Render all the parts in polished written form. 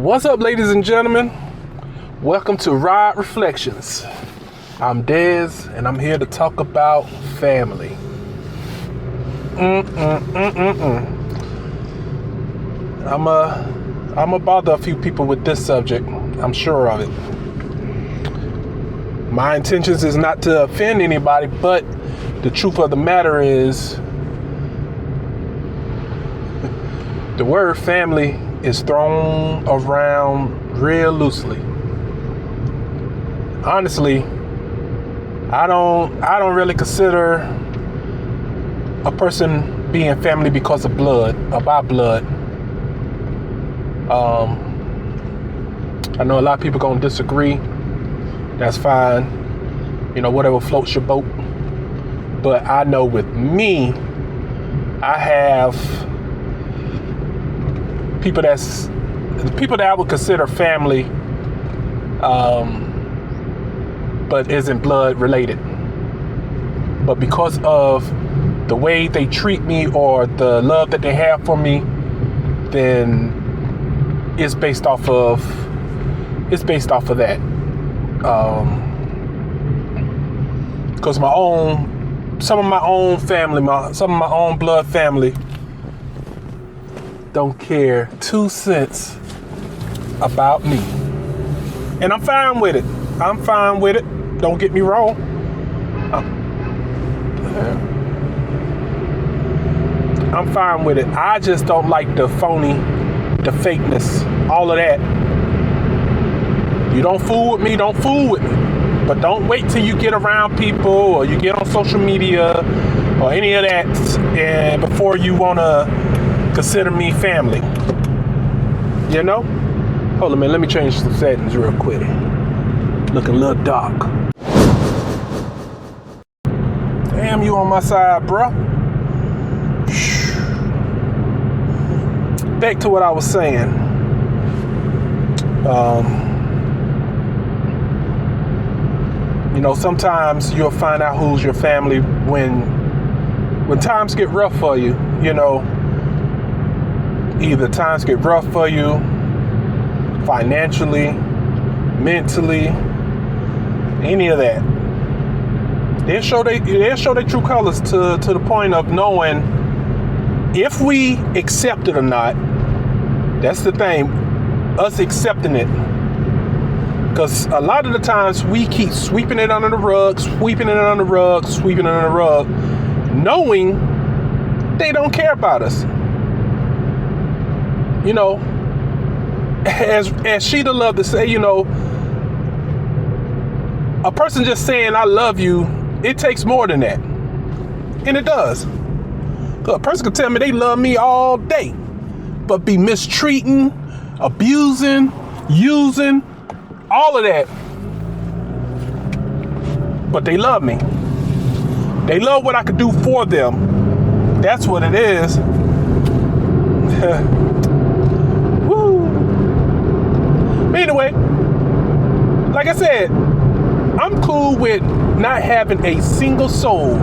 What's up, ladies and gentlemen? Welcome to Rod Reflections. I'm Dez, and I'm here to talk about family. I'm bother a few people with this subject. I'm sure of it. My intentions is not to offend anybody, but the truth of the matter is, the word family is thrown around real loosely. Honestly, I don't really consider a person being family because of blood or by blood. I know a lot of people gonna disagree. That's fine. You know, whatever floats your boat. But I know with me, I have people that I would consider family, but isn't blood related. But because of the way they treat me or the love that they have for me, then it's based off of that. Because some of my own family, some of my own blood family don't care 2 cents about me. And I'm fine with it. Don't get me wrong. I'm fine with it. I just don't like the phony, the fakeness, all of that. You don't fool with me, don't fool with me. But don't wait till you get around people or you get on social media or any of that and before you want to consider me family. You know? Hold on a minute, let me change some settings real quick. Looking a little dark. Damn, you on my side, bruh. Back to what I was saying. You know, sometimes you'll find out who's your family when times get rough for you. You know, either times get rough for you financially, mentally, any of that. They'll show their true colors to the point of knowing if we accept it or not. That's the thing, us accepting it. Because a lot of the times we keep sweeping it under the rug, knowing they don't care about us. You know, as Sheeta loved to say, you know, a person just saying I love you, it takes more than that. And it does. A person can tell me they love me all day, but be mistreating, abusing, using, all of that. But they love me. They love what I could do for them. That's what it is. Woo. Anyway, like I said, I'm cool with not having a single soul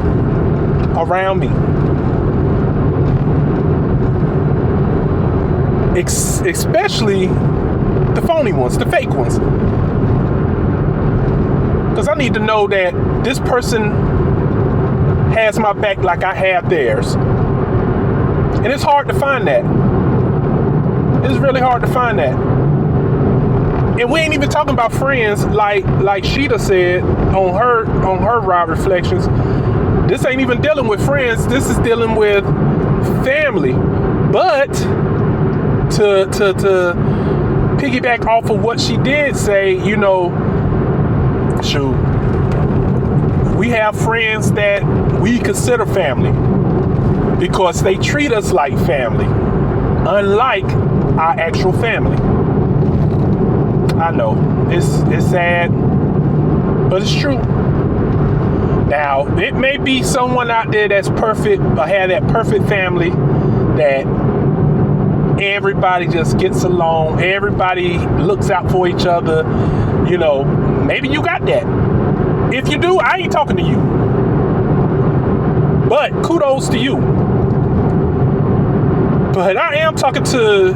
around me. Especially the phony ones, the fake ones. Because I need to know that this person has my back like I have theirs. And it's hard to find that. It's really hard to find that. And we ain't even talking about friends like Sheeta said on her Rod Reflections. This ain't even dealing with friends. This is dealing with family. But to piggyback off of what she did say, you know, shoot, we have friends that we consider family because they treat us like family, unlike our actual family. I know it's sad, but it's true. Now, it may be someone out there that's perfect or have that perfect family that everybody just gets along, everybody looks out for each other. You know, maybe you got that. If you do, I ain't talking to you. But kudos to you. But I am talking to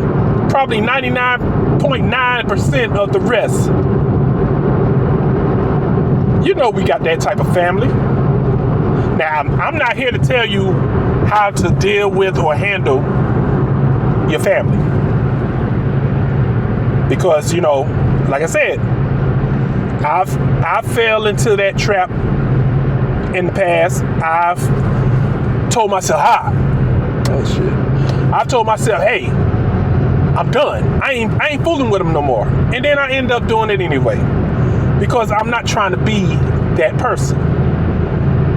probably 99.9% of the rest. You know we got that type of family. Now, I'm not here to tell you how to deal with or handle your family. Because, you know, like I said, I've fell into that trap in the past. I've told myself, I've told myself, hey, I'm done. I ain't fooling with them no more. And then I end up doing it anyway. Because I'm not trying to be that person.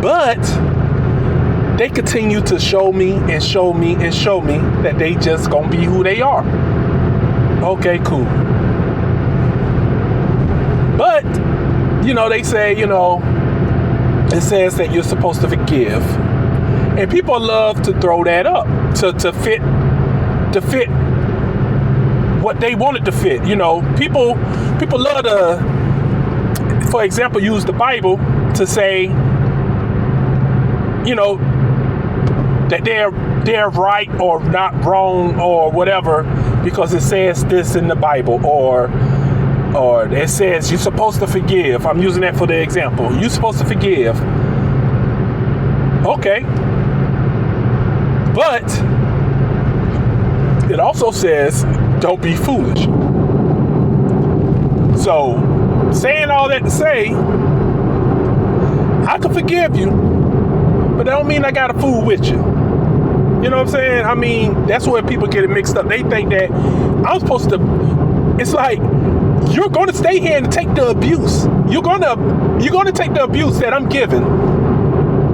But they continue to show me and show me and show me that they just gonna be who they are. Okay, cool. But, you know, they say, you know, it says that you're supposed to forgive. And people love to throw that up to fit what they want it to fit. You know, people love to, for example, use the Bible to say, you know, that they're right or not wrong or whatever because it says this in the Bible, or it says you're supposed to forgive. I'm using that for the example. You're supposed to forgive. Okay. But it also says don't be foolish. So, saying all that to say, I can forgive you, but that don't mean I gotta fool with you. You know what I'm saying? I mean, that's where people get it mixed up. They think that I'm supposed to, it's like, you're gonna stay here and take the abuse. You're gonna take the abuse that I'm giving.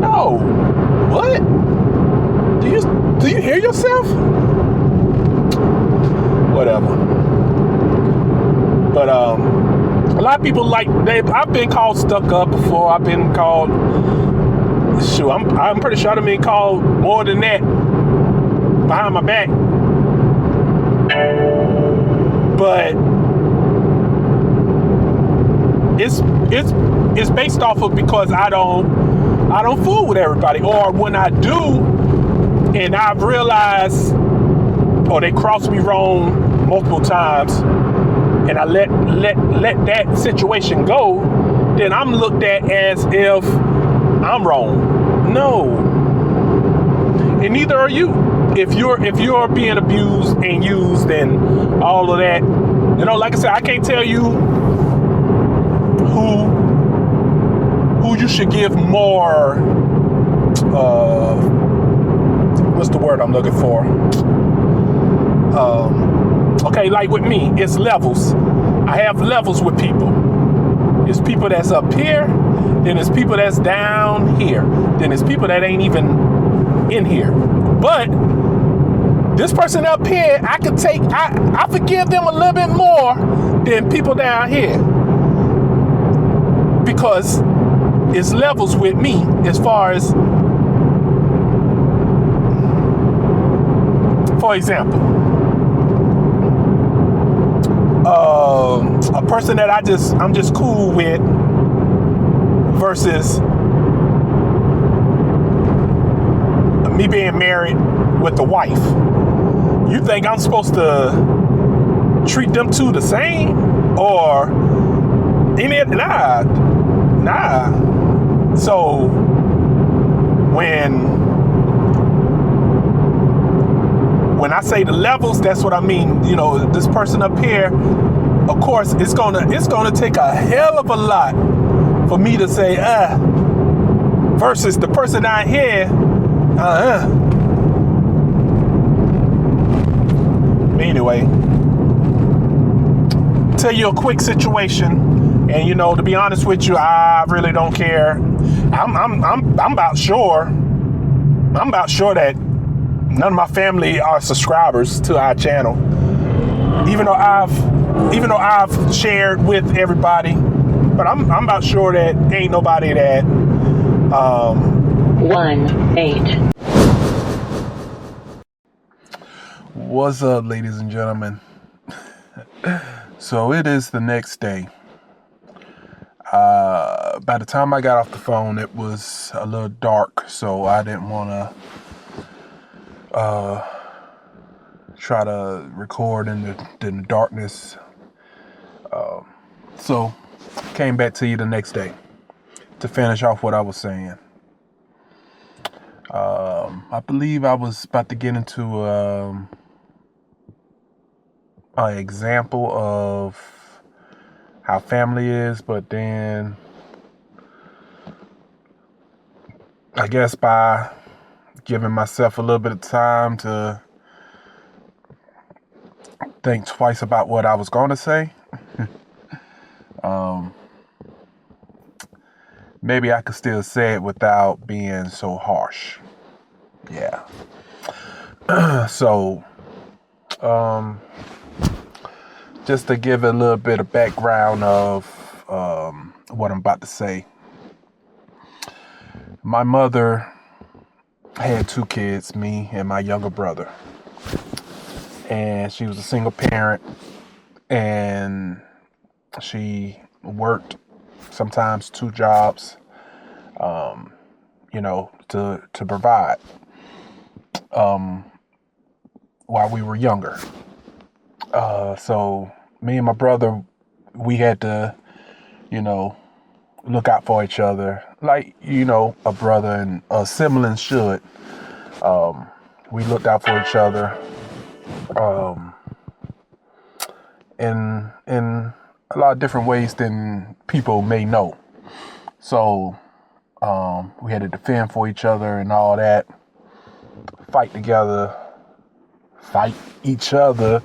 No. What? Do you hear yourself? Whatever. But a lot of people I've been called stuck up before. I've been called, shoot, I'm pretty sure I've been called more than that behind my back. But it's based off of because I don't fool with everybody, or when I do and I've realized, or they cross me wrong multiple times, and I let that situation go, then I'm looked at as if I'm wrong. No, and neither are you. If you're being abused and used and all of that, you know, like I said, I can't tell you who you should give more. What's the word I'm looking for? Okay, like with me, it's levels. I have levels with people. It's people that's up here, then it's people that's down here, then it's people that ain't even in here. But this person up here, I forgive them a little bit more than people down here. Because it's levels with me as far as, for example, a person that I'm just cool with versus me being married with a wife. You think I'm supposed to treat them two the same? Or nah. So when I say the levels, that's what I mean. You know, this person up here, of course, it's gonna take a hell of a lot for me to say versus the person down here. Anyway, tell you a quick situation, and you know, to be honest with you, I really don't care. I'm about sure that none of my family are subscribers to our channel. Even though I've shared with everybody, but I'm about sure that ain't nobody that 1-8. What's up, ladies and gentlemen? So it is the next day. By the time I got off the phone, it was a little dark, so I didn't want to try to record in the darkness. So came back to you the next day to finish off what I was saying. I believe I was about to get into an example of how family is, but then I guess by giving myself a little bit of time to think twice about what I was going to say, maybe I could still say it without being so harsh. Yeah. So, just to give a little bit of background of what I'm about to say. My mother had 2 kids, me and my younger brother. And she was a single parent, and she worked sometimes 2 jobs, to provide while we were younger. So me and my brother, we had to, look out for each other like, a brother and a sibling should. We looked out for each other in a lot of different ways than people may know. So we had to defend for each other and all that, fight together, fight each other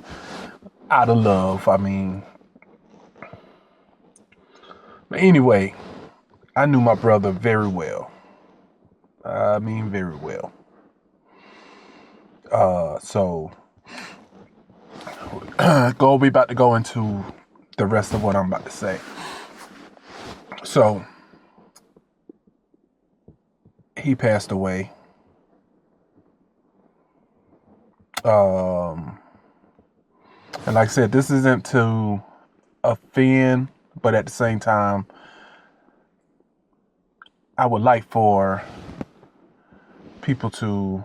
out of love. I mean, but anyway, I knew my brother very well. I mean, very well. So we about to go into the rest of what I'm about to say. So he passed away. And like I said, this isn't to offend, but at the same time, I would like for people to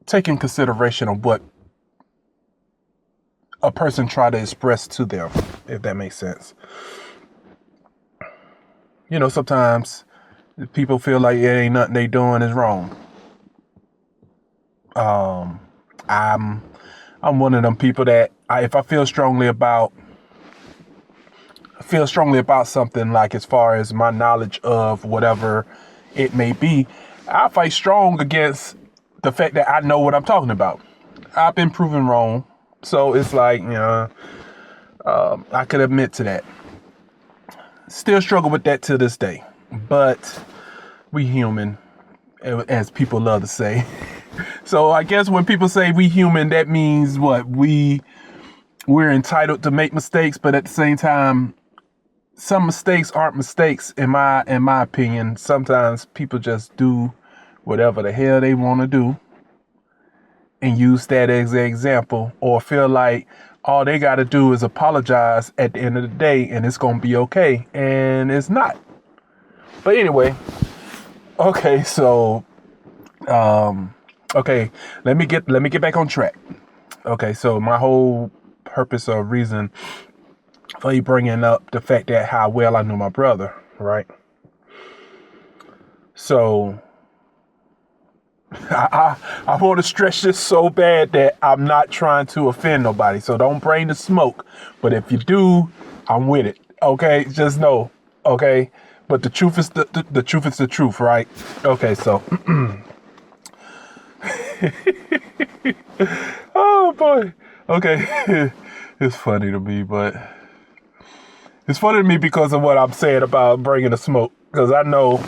take in consideration of what a person try to express to them, if that makes sense. Sometimes people feel like it ain't nothing they doing is wrong. I'm one of them people that if I feel strongly about something, like as far as my knowledge of whatever it may be, I fight strong against the fact that I know what I'm talking about. I've been proven wrong. So it's like, I could admit to that. Still struggle with that to this day. But we human, as people love to say. So I guess when people say we human, that means what? We're entitled to make mistakes, but at the same time, some mistakes aren't mistakes in my opinion. Sometimes people just do whatever the hell they want to do and use that as an example, or feel like all they got to do is apologize at the end of the day and it's going to be okay. And it's not. But anyway, okay, so, okay, let me get back on track. Okay, so my whole purpose or reason for you bringing up the fact that how well I knew my brother, right? So I want to stretch this so bad that I'm not trying to offend nobody. So don't bring the smoke. But if you do, I'm with it. Okay, just know. Okay, but the truth is the truth is the truth, right? Okay, so. Oh boy. Okay, it's funny to me, but it's funny to me because of what I'm saying about bringing the smoke. Because I know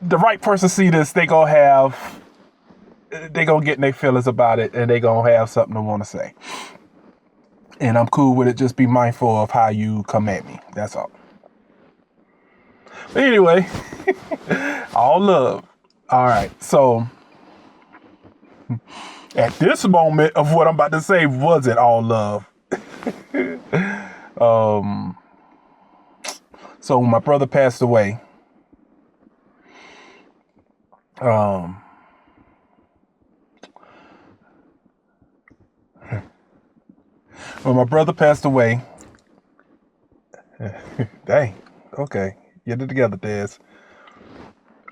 the right person see this, they gonna get in their feelings about it, and they gonna have something to want to say. And I'm cool with it. Just be mindful of how you come at me. That's all. But anyway, all love. All right. So at this moment of what I'm about to say, was it all love? So when my brother passed away, When my brother passed away, dang, okay, get it together, Dez.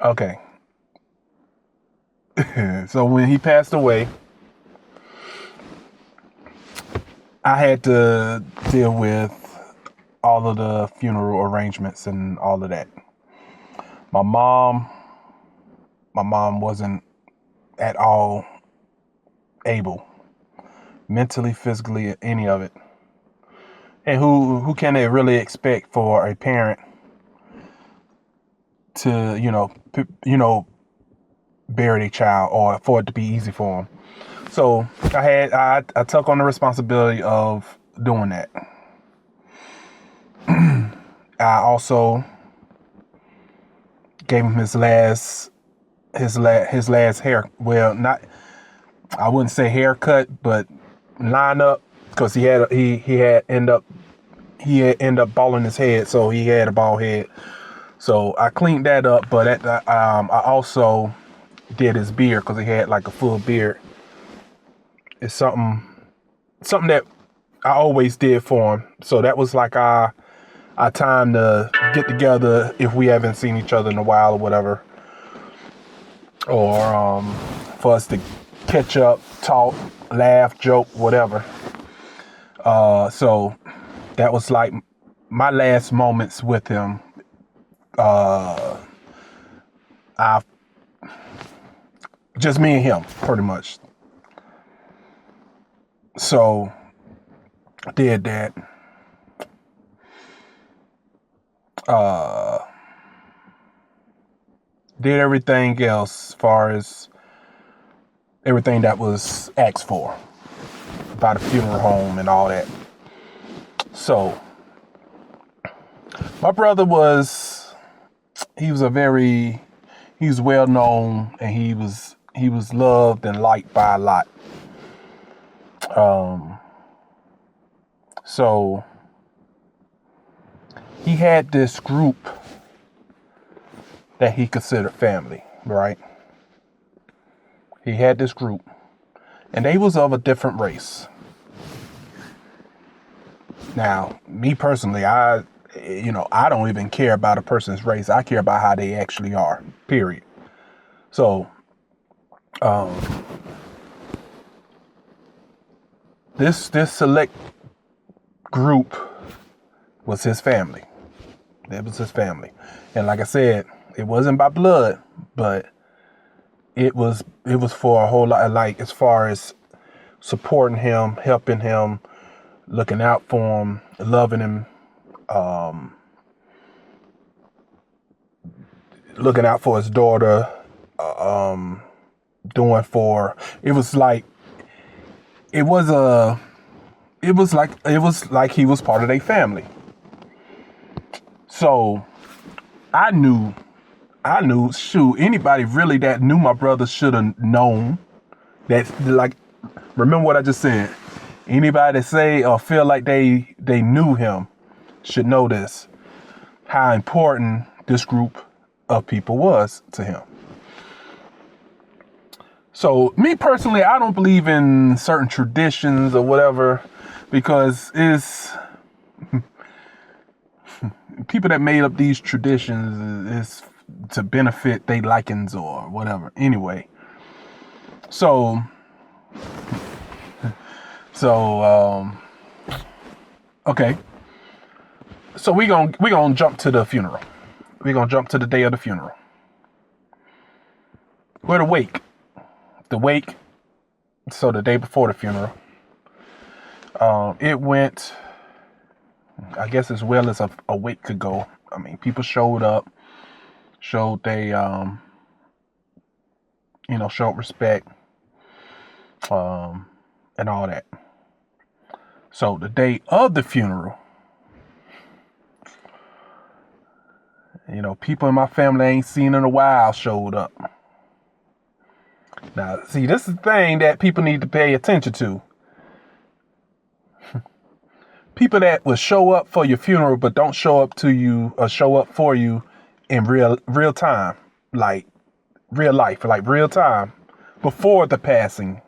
Okay. So when he passed away, I had to deal with all of the funeral arrangements and all of that. My mom wasn't at all able, mentally, physically, any of it. And who can they really expect for a parent to, bury their child or for it to be easy for them? So I took on the responsibility of doing that. I also gave him his last hair. Well, not, I wouldn't say haircut, but line up, because he had end up balling his head, so he had a bald head. So I cleaned that up, but I also did his beard, because he had like a full beard. It's something that I always did for him. So that was like our time to get together if we haven't seen each other in a while or whatever, or for us to catch up, talk, laugh, joke, whatever. So that was like my last moments with him. Just me and him, pretty much. So I did that. Did everything else as far as everything that was asked for by the funeral home and all that. So my brother was well known, and he was loved and liked by a lot. So he had this group that he considered family, right? He had this group, and they was of a different race. Now, me personally, I don't even care about a person's race. I care about how they actually are, period. So, this select group was his family. That was his family. And like I said, it wasn't by blood, but it was for a whole lot, like as far as supporting him, helping him, looking out for him, loving him, looking out for his daughter, it was like he was part of their family. So I knew, shoot, anybody really that knew my brother should have known that, like, remember what I just said. Anybody that say or feel like they knew him should know this, how important this group of people was to him. So me personally, I don't believe in certain traditions or whatever, because it's people that made up these traditions is to benefit their likings or whatever. Anyway, so okay. So we gonna jump to the funeral. We're gonna jump to the day of the funeral. We're the wake. So the day before the funeral. It went, I guess, as well as a wake could go. I mean, people showed up, showed they, showed respect, and all that. So the day of the funeral, people in my family I ain't seen in a while showed up. Now, see, this is the thing that people need to pay attention to. People that will show up for your funeral but don't show up to you or show up for you in real time, like real life, like real time, before the passing.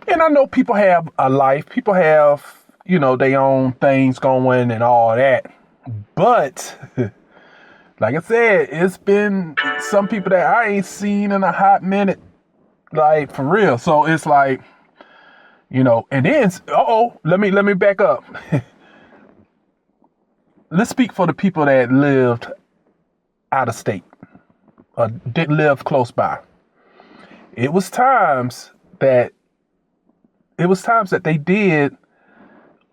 And I know people have a life, people have, their own things going and all that. But like I said, it's been some people that I ain't seen in a hot minute, like for real. So it's like, and then, let me back up. Let's speak for the people that lived out of state or didn't live close by. It was times that they did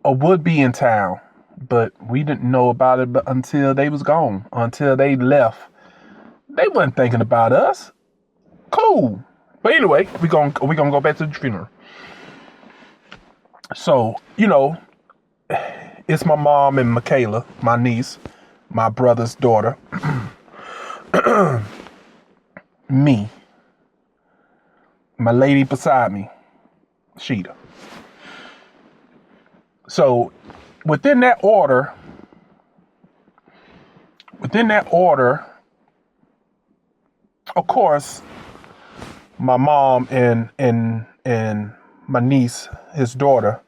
or would be in town, but we didn't know about it until they was gone, until they left. They wasn't thinking about us. Cool. But anyway, we gonna go back to the funeral. So, it's my mom and Michaela, my niece, my brother's daughter, me, my lady beside me, Sheeta. So within that order, of course, my mom and my niece, his daughter,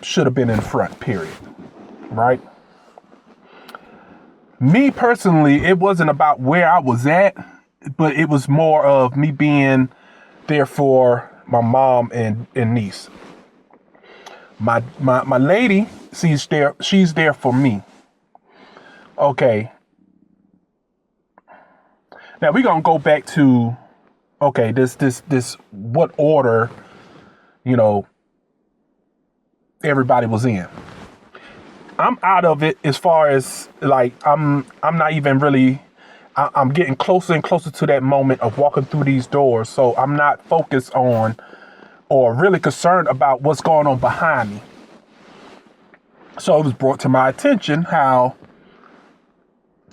should have been in front, period. Right? Me personally, it wasn't about where I was at, but it was more of me being there for my mom and niece. My lady, she's there for me. Okay. Now we're gonna go back to this what order, everybody was in. I'm out of it as far as like I'm not even really. I'm getting closer and closer to that moment of walking through these doors, so I'm not focused on or really concerned about what's going on behind me. So it was brought to my attention how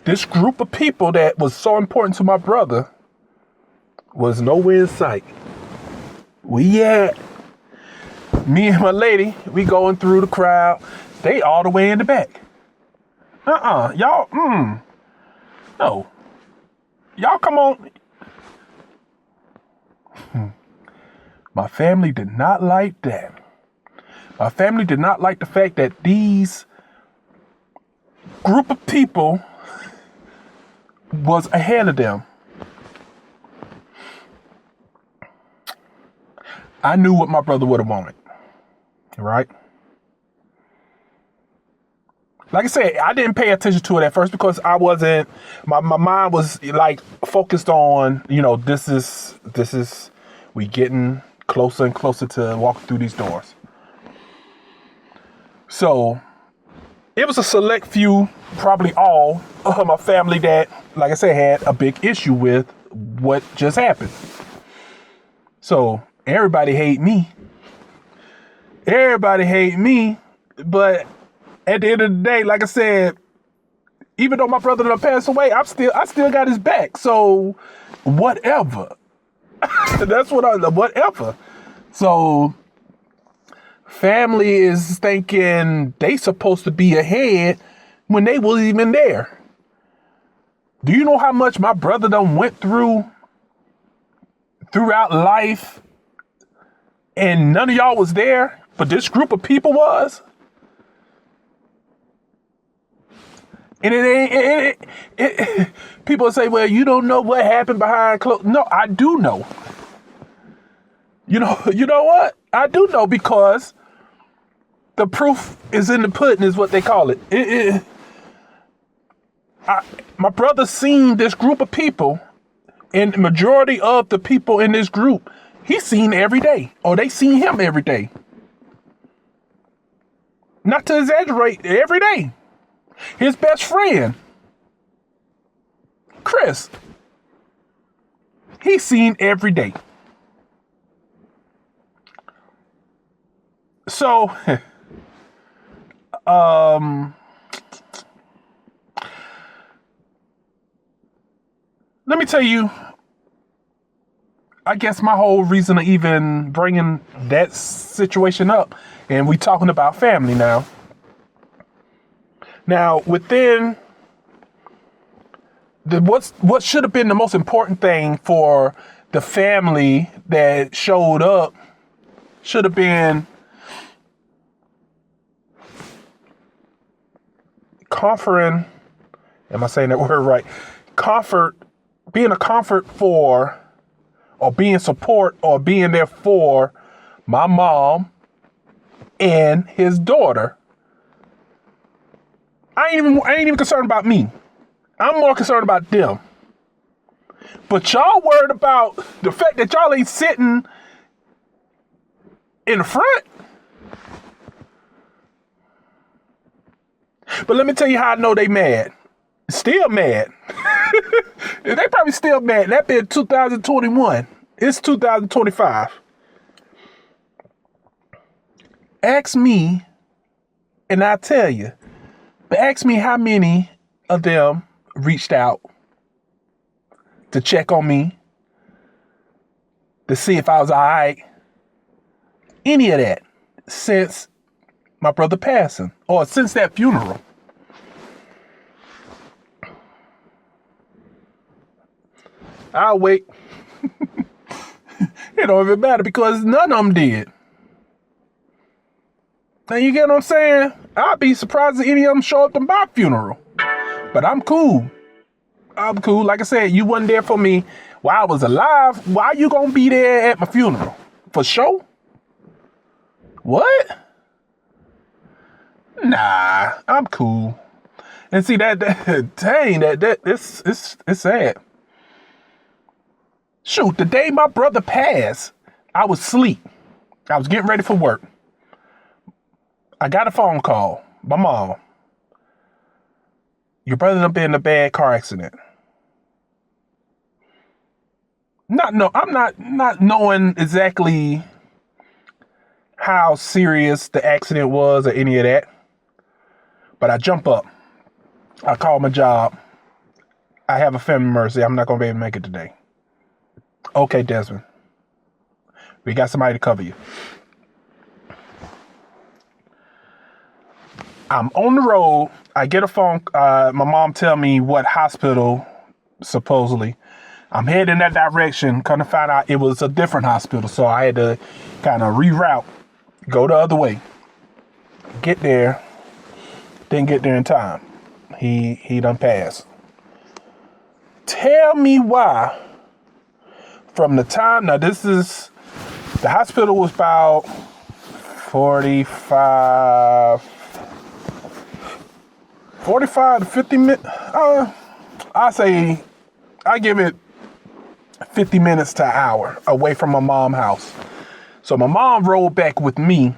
this group of people that was so important to my brother was nowhere in sight. Me and my lady, we going through the crowd. They all the way in the back. Y'all, no. Y'all come on. My family did not like that. My family did not like the fact that these group of people was ahead of them. I knew what my brother would have wanted. Right? Like I said, I didn't pay attention to it at first because I wasn't, my mind was like focused on, this is, we getting closer and closer to walking through these doors. So it was a select few, probably all of my family that, like I said, had a big issue with what just happened. So everybody hate me. But at the end of the day, like I said, even though my brother done passed away, I still got his back. So whatever. That's whatever. So family is thinking they supposed to be ahead when they wasn't even there. Do you know how much my brother done went through throughout life and none of y'all was there, but this group of people was? And people say, well, you don't know what happened behind closed. No, I do know. You know what? I do know because the proof is in the pudding is what they call it. My brother seen this group of people, and the majority of the people in this group, he's seen every day, or they seen him every day. Not to exaggerate, every day. His best friend, Chris, he's seen every day. So, let me tell you, I guess my whole reason of even bringing that situation up, and we talking about family now. Now, within what should have been the most important thing for the family that showed up should have been comforting. Am I saying that word right? Being a comfort for, or being support, or being there for my mom and his daughter. I ain't even concerned about me. I'm more concerned about them. But y'all worried about the fact that y'all ain't sitting in the front. But let me tell you how I know they mad. Still mad. They probably still mad. That been 2021. It's 2025. Ask me, and I'll tell you. But ask me how many of them reached out to check on me, to see if I was all right. Any of that since my brother passing, or since that funeral. I'll wait. It don't even matter because none of them did. Now you get what I'm saying? I'd be surprised if any of them show up to my funeral. But I'm cool. I'm cool. Like I said, you wasn't there for me while I was alive. Why you gonna be there at my funeral? For sure? What? Nah, I'm cool. And see it's sad. Shoot, the day my brother passed, I was asleep. I was getting ready for work. I got a phone call. My mom. Your brother done been in a bad car accident. I'm not knowing exactly how serious the accident was or any of that. But I jump up. I call my job. I have a family emergency. I'm not going to be able to make it today. Okay, Desmond. We got somebody to cover you. I'm on the road. I get a phone. My mom tell me what hospital, supposedly. I'm heading in that direction. Kind of find out it was a different hospital. So I had to kind of reroute. Go the other way. Get there. Didn't get there in time. He done passed. Tell me why. From the time, now this is, the hospital was about 45 to 50 minutes. I give it 50 minutes to an hour away from my mom's house. So my mom rode back with me.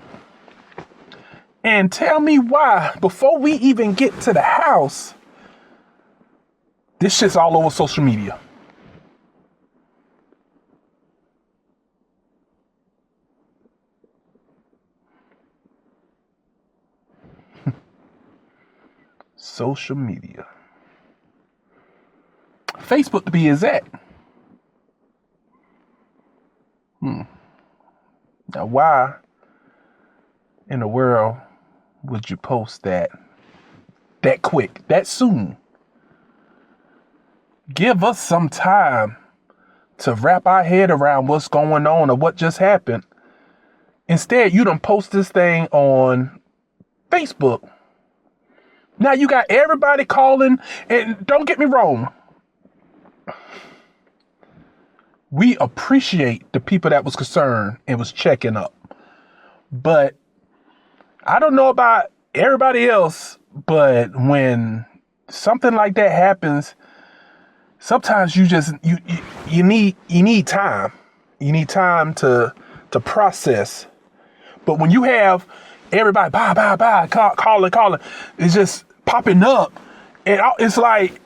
And tell me why, before we even get to the house, this shit's all over social media. Social media. Facebook to be exact. Now why in the world would you post that quick, that soon? Give us some time to wrap our head around what's going on or what just happened. Instead, you done post this thing on Facebook. Now you got everybody calling, and don't get me wrong. We appreciate the people that was concerned and was checking up. But I don't know about everybody else, but when something like that happens, sometimes you need time. You need time to process. But when you have everybody calling, it's just popping up, and it's like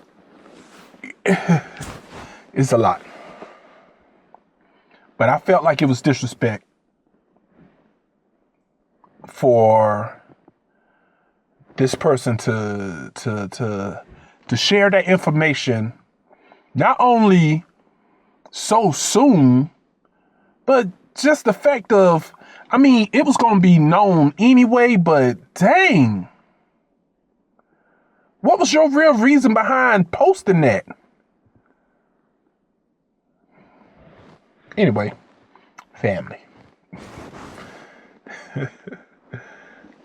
it's a lot. But I felt like it was disrespect for this person to share that information, not only so soon, but just the fact of, I mean, it was going to be known anyway, but dang. What was your real reason behind posting that? Anyway, family.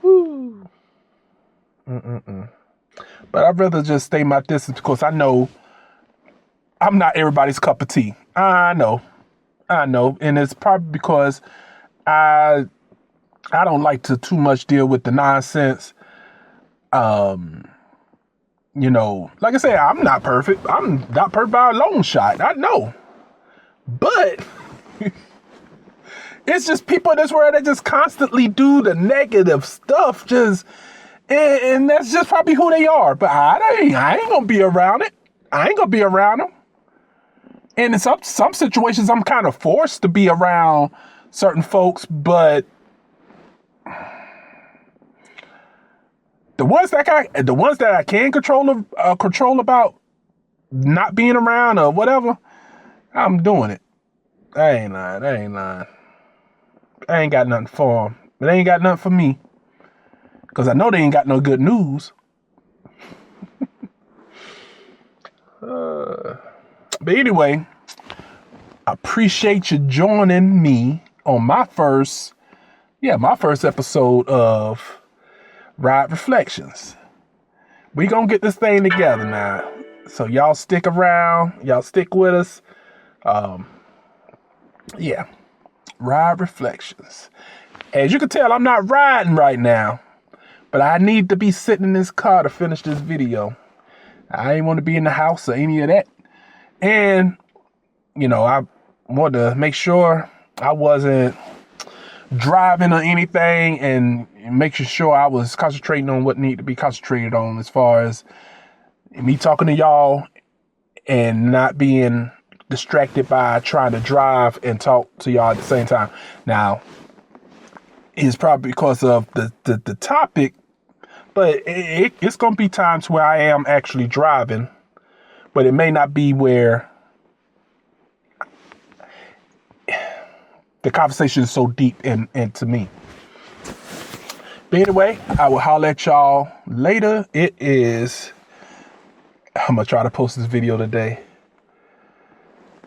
Woo. But I'd rather just stay my distance because I know I'm not everybody's cup of tea. I know. And it's probably because I don't like to too much deal with the nonsense. Like I said, I'm not perfect. I'm not perfect by a long shot. I know. But it's just people in this world that just constantly do the negative stuff. And that's just probably who they are. But I ain't gonna be around it. I ain't gonna be around them. And in some situations, I'm kind of forced to be around certain folks, but the ones that I can control about not being around or whatever, I'm doing it. I ain't lying. I ain't got nothing for them, but they ain't got nothing for me, because I know they ain't got no good news. But anyway, I appreciate you joining me on my first episode of Ride Reflections. We gonna get this thing together now. So y'all stick around. Y'all stick with us. Ride Reflections. As you can tell, I'm not riding right now, but I need to be sitting in this car to finish this video. I ain't want to be in the house or any of that. And, I wanted to make sure I wasn't driving or anything, and making sure I was concentrating on what needed to be concentrated on, as far as me talking to y'all and not being distracted by trying to drive and talk to y'all at the same time. Now, it's probably because of the topic, but it's going to be times where I am actually driving, but it may not be where the conversation is so deep into me. But anyway, I will holler at y'all later. I'm going to try to post this video today.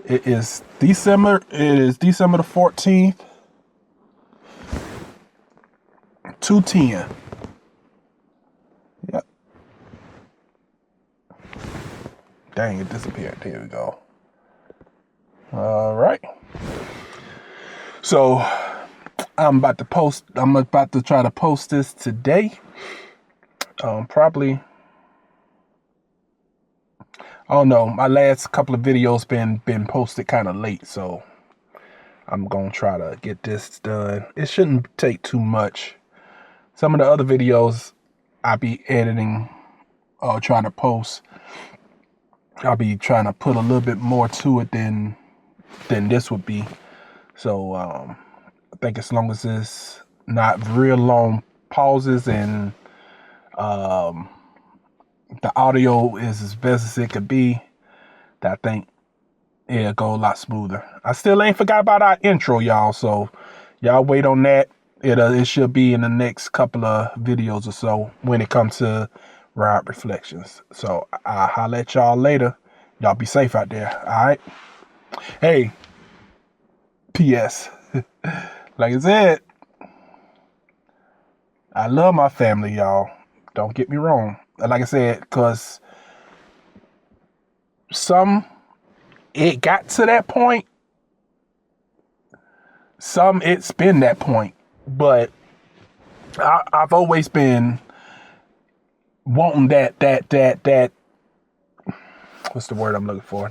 It is December the 14th, 2:10. Yep. Dang, it disappeared. Here we go. All right. So I'm about to try to post this today. Probably, I don't know. My last couple of videos been posted kind of late, so I'm gonna try to get this done. It shouldn't take too much. Some of the other videos I'll be editing or trying to post, I'll be trying to put a little bit more to it than this would be. So I think as long as it's not real long pauses and the audio is as best as it could be, I think it'll go a lot smoother. I still ain't forgot about our intro, y'all. So y'all wait on that. It should be in the next couple of videos or so when it comes to Ride Reflections. So I'll holler at y'all later. Y'all be safe out there. All right. Hey, P.S. Like I said, I love my family, y'all. Don't get me wrong. Like I said, because it got to that point. It's been that point. But I've always been wanting that what's the word I'm looking for?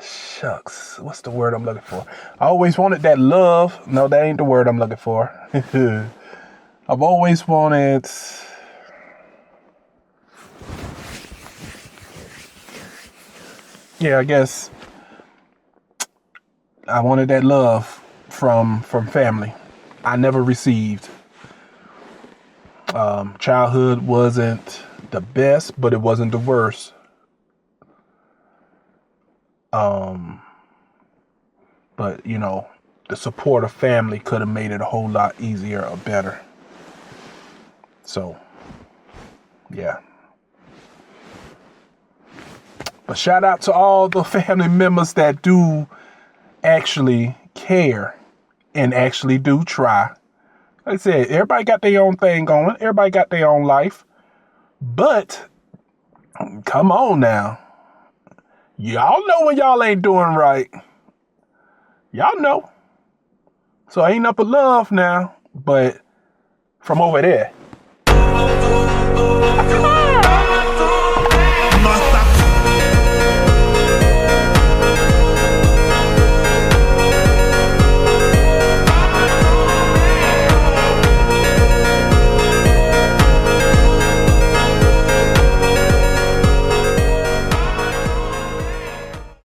Shucks. What's the word I'm looking for? I always wanted that love. No, that ain't the word I'm looking for. I've always wanted... I guess I wanted that love from family. I never received. Childhood wasn't the best, but it wasn't the worst. But the support of family could have made it a whole lot easier or better. So, yeah. But shout out to all the family members that do actually care and actually do try. Like I said, everybody got their own thing going. Everybody got their own life. But come on now. Y'all know when y'all ain't doing right. Y'all know. So ain't up a love now, but from over there.